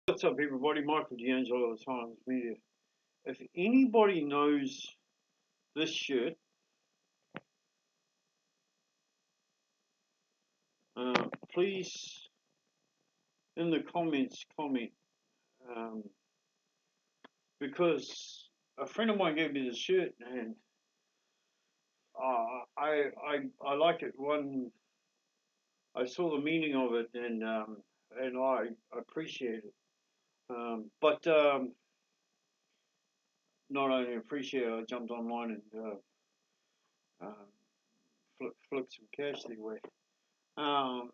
What's up, everybody? Michael D'Angelo of Silence Media. If anybody knows this shirt, please in the comments comment, um, because a friend of mine gave me this shirt and I like it. One, I saw the meaning of it and I appreciate it. But not only appreciate it, I jumped online and flipped some cash their way. Um,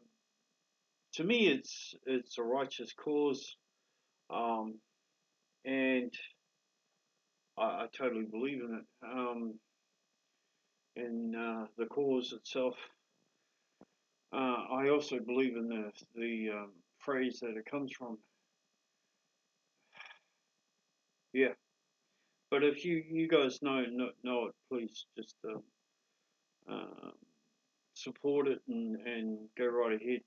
to me, it's a righteous cause, um, and I totally believe in it. In the cause itself, I also believe in the phrase that it comes from. Yeah, but if you guys know it, please just uh, support it and go right ahead.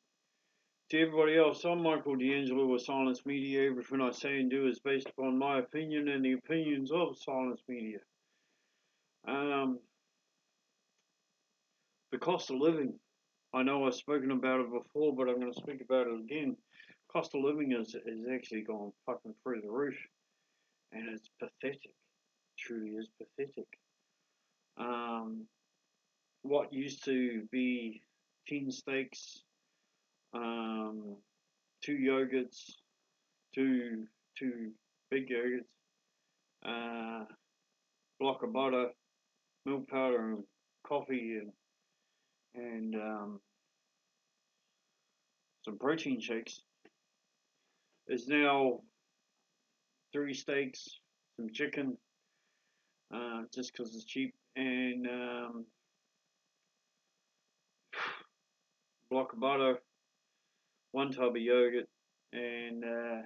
To everybody else, I'm Michael D'Angelo with Silence Media. Everything I say and do is based upon my opinion and the opinions of Silence Media. Um, the cost of living. I know I've spoken about it before, but I'm going to speak about it again. Cost of living is actually gone fucking through the roof, and it's pathetic. It truly is pathetic. Um, what used to be 10 steaks, um, two yogurts, two big yogurts, uh, block of butter, milk powder, and coffee, and some protein shakes is now three steaks, some chicken, just because it's cheap, and block of butter, one tub of yogurt, and uh,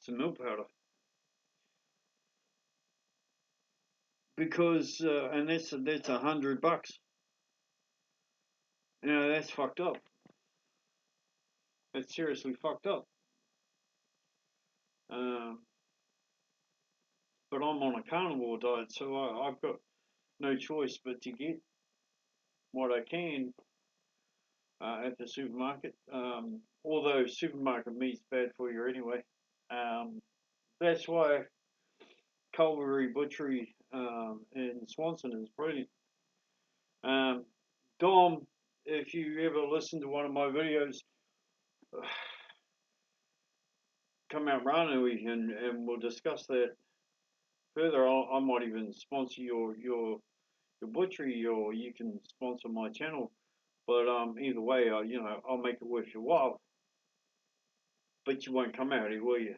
some milk powder. Because and that's $100. You know that's fucked up. That's seriously fucked up. Um, but I'm on a carnivore diet, so I've got no choice but to get what I can at the supermarket. Although supermarket meat's bad for you anyway. Um, that's why Calvary Butchery in Swanson is brilliant. Um, Dom, if you ever listen to one of my videos, come out Ranui and we'll discuss that further. I might even sponsor your butchery, or you can sponsor my channel. But either way, I'll make it worth your while. But you won't come out here, will you?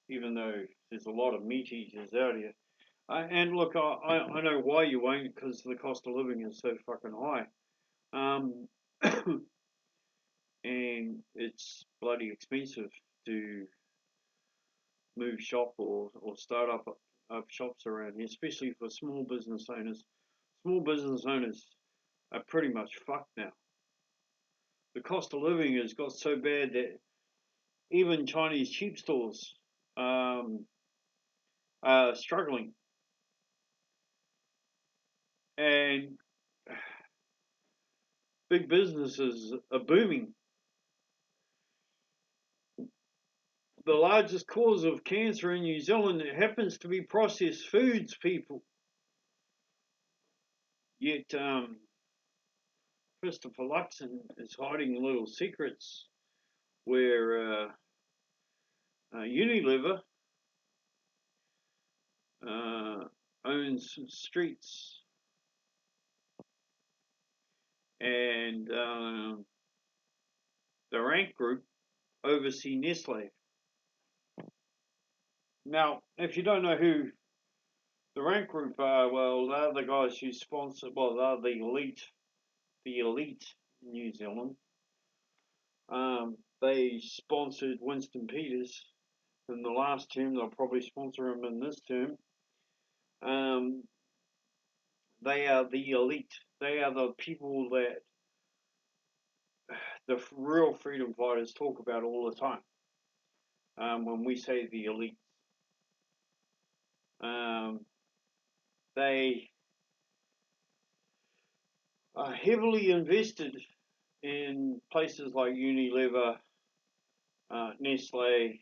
Even though there's a lot of meat eaters out here. And look, I know why you won't, because the cost of living is so fucking high. Um, and it's bloody expensive to move shop or start up shops around here, especially for small business owners. Small business owners are pretty much fucked now. The cost of living has got so bad that even Chinese cheap stores um, are struggling, and big businesses are booming. The largest cause of cancer in New Zealand happens to be processed foods, people. Yet Christopher Luxon is hiding little secrets where Unilever uh, owns streets and the Rank Group oversee Nestle. Now, if you don't know who the Rank Group are, well, they're the guys who sponsor, well, they're the elite in New Zealand. They sponsored Winston Peters in the last term. They'll probably sponsor him in this term. Um, they are the elite. They are the people that the real freedom fighters talk about all the time. When we say the elites, they are heavily invested in places like Unilever, Nestle,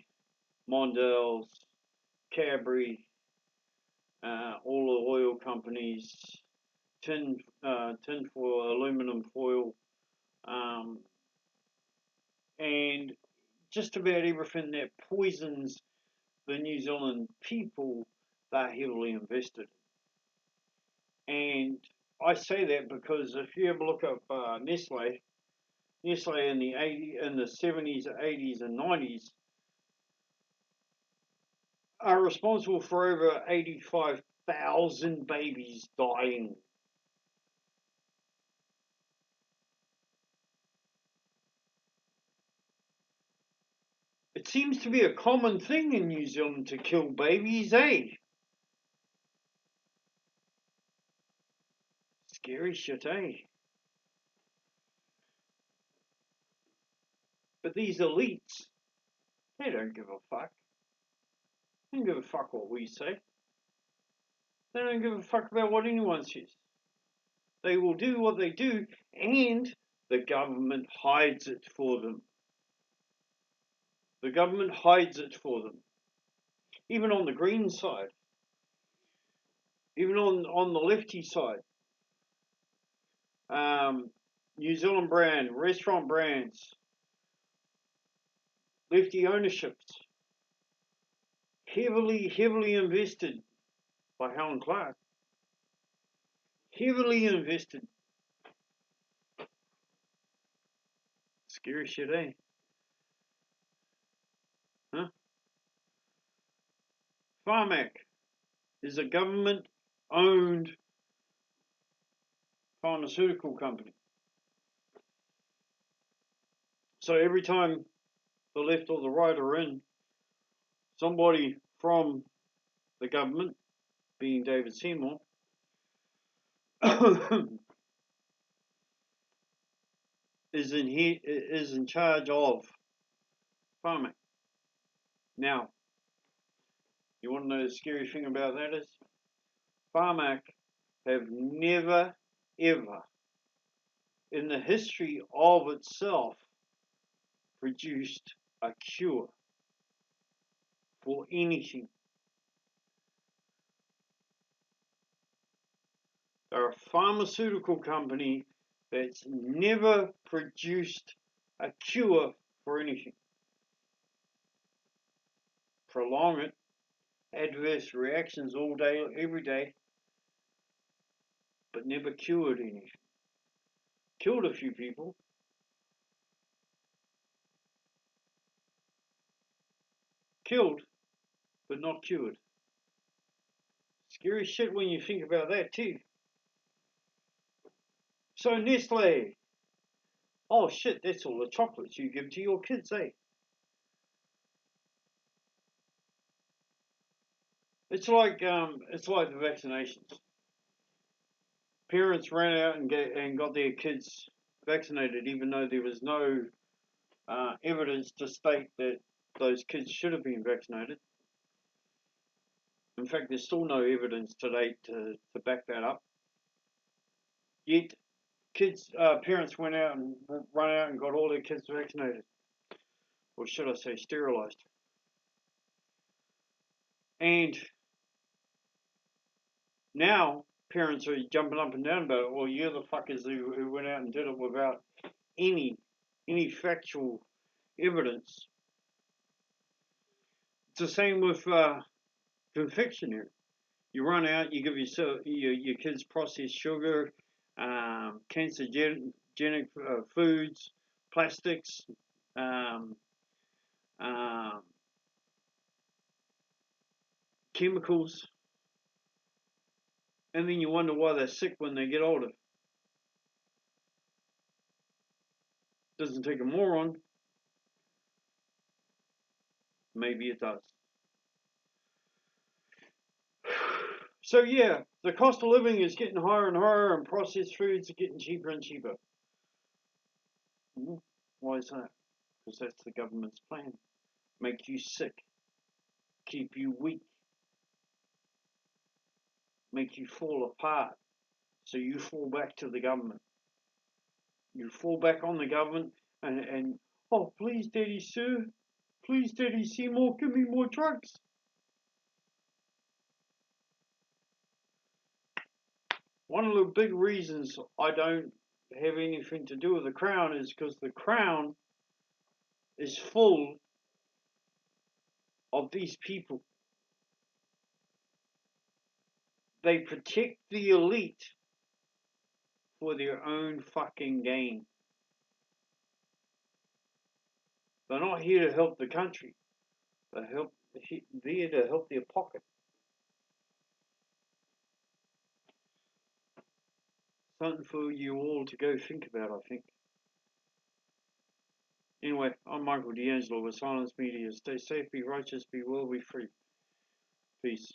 Mondelez, Cadbury, all the oil companies, tin foil, aluminum foil, and just about everything that poisons the New Zealand people, they're heavily invested. And I say that because if you ever look up Nestle in the 70s, 80s, and 90s are responsible for over 85,000 babies dying. It seems to be a common thing in New Zealand to kill babies, eh? Scary shit, eh? But these elites, they don't give a fuck. They don't give a fuck what we say. They don't give a fuck about what anyone says. They will do what they do, and the government hides it for them. The government hides it for them. Even on the green side, even on the lefty side, New Zealand brand, restaurant brands, lefty ownerships, heavily invested by Helen Clark. Heavily invested. Scary shit, eh? Huh? Pharmac is a government-owned pharmaceutical company. So every time the left or the right are in, somebody from the government, being David Seymour, is in charge of Pharmac. Now, you want to know the scary thing about that is, Pharmac have never, ever, in the history of itself, produced a cure for anything. They're a pharmaceutical company that's never produced a cure for anything. Prolong it, adverse reactions all day, every day, but never cured anything. Killed a few people. Killed, but not cured. Scary shit when you think about that too. So Nestle, oh shit, that's all the chocolates you give to your kids, eh? It's like the vaccinations. Parents ran out and got their kids vaccinated, even though there was no evidence to state that those kids should have been vaccinated. In fact, there's still no evidence to date to back that up. Yet, parents went out and run out and got all their kids vaccinated, or should I say, sterilised. And now parents are jumping up and down about it. Well, you're the fuckers who went out and did it without any factual evidence. It's the same with confectionery. You run out, you give your kids processed sugar, cancerogenic foods, plastics, chemicals, and then you wonder why they're sick when they get older. Doesn't take a moron. Maybe it does. So yeah, the cost of living is getting higher and higher, and processed foods are getting cheaper and cheaper. Why is that? Because that's the government's plan. Make you sick, keep you weak, make you fall apart, so you fall back to the government. You fall back on the government and oh, please, Daddy Sir, please, Daddy Seymour, give me more drugs. One of the big reasons I don't have anything to do with the Crown is because the Crown is full of these people. They protect the elite for their own fucking gain. They're not here to help the country. They're there to help their pocket. Something for you all to go think about, I think. Anyway, I'm Michael D'Angelo with Silence Media. Stay safe, be righteous, be well, be free. Peace.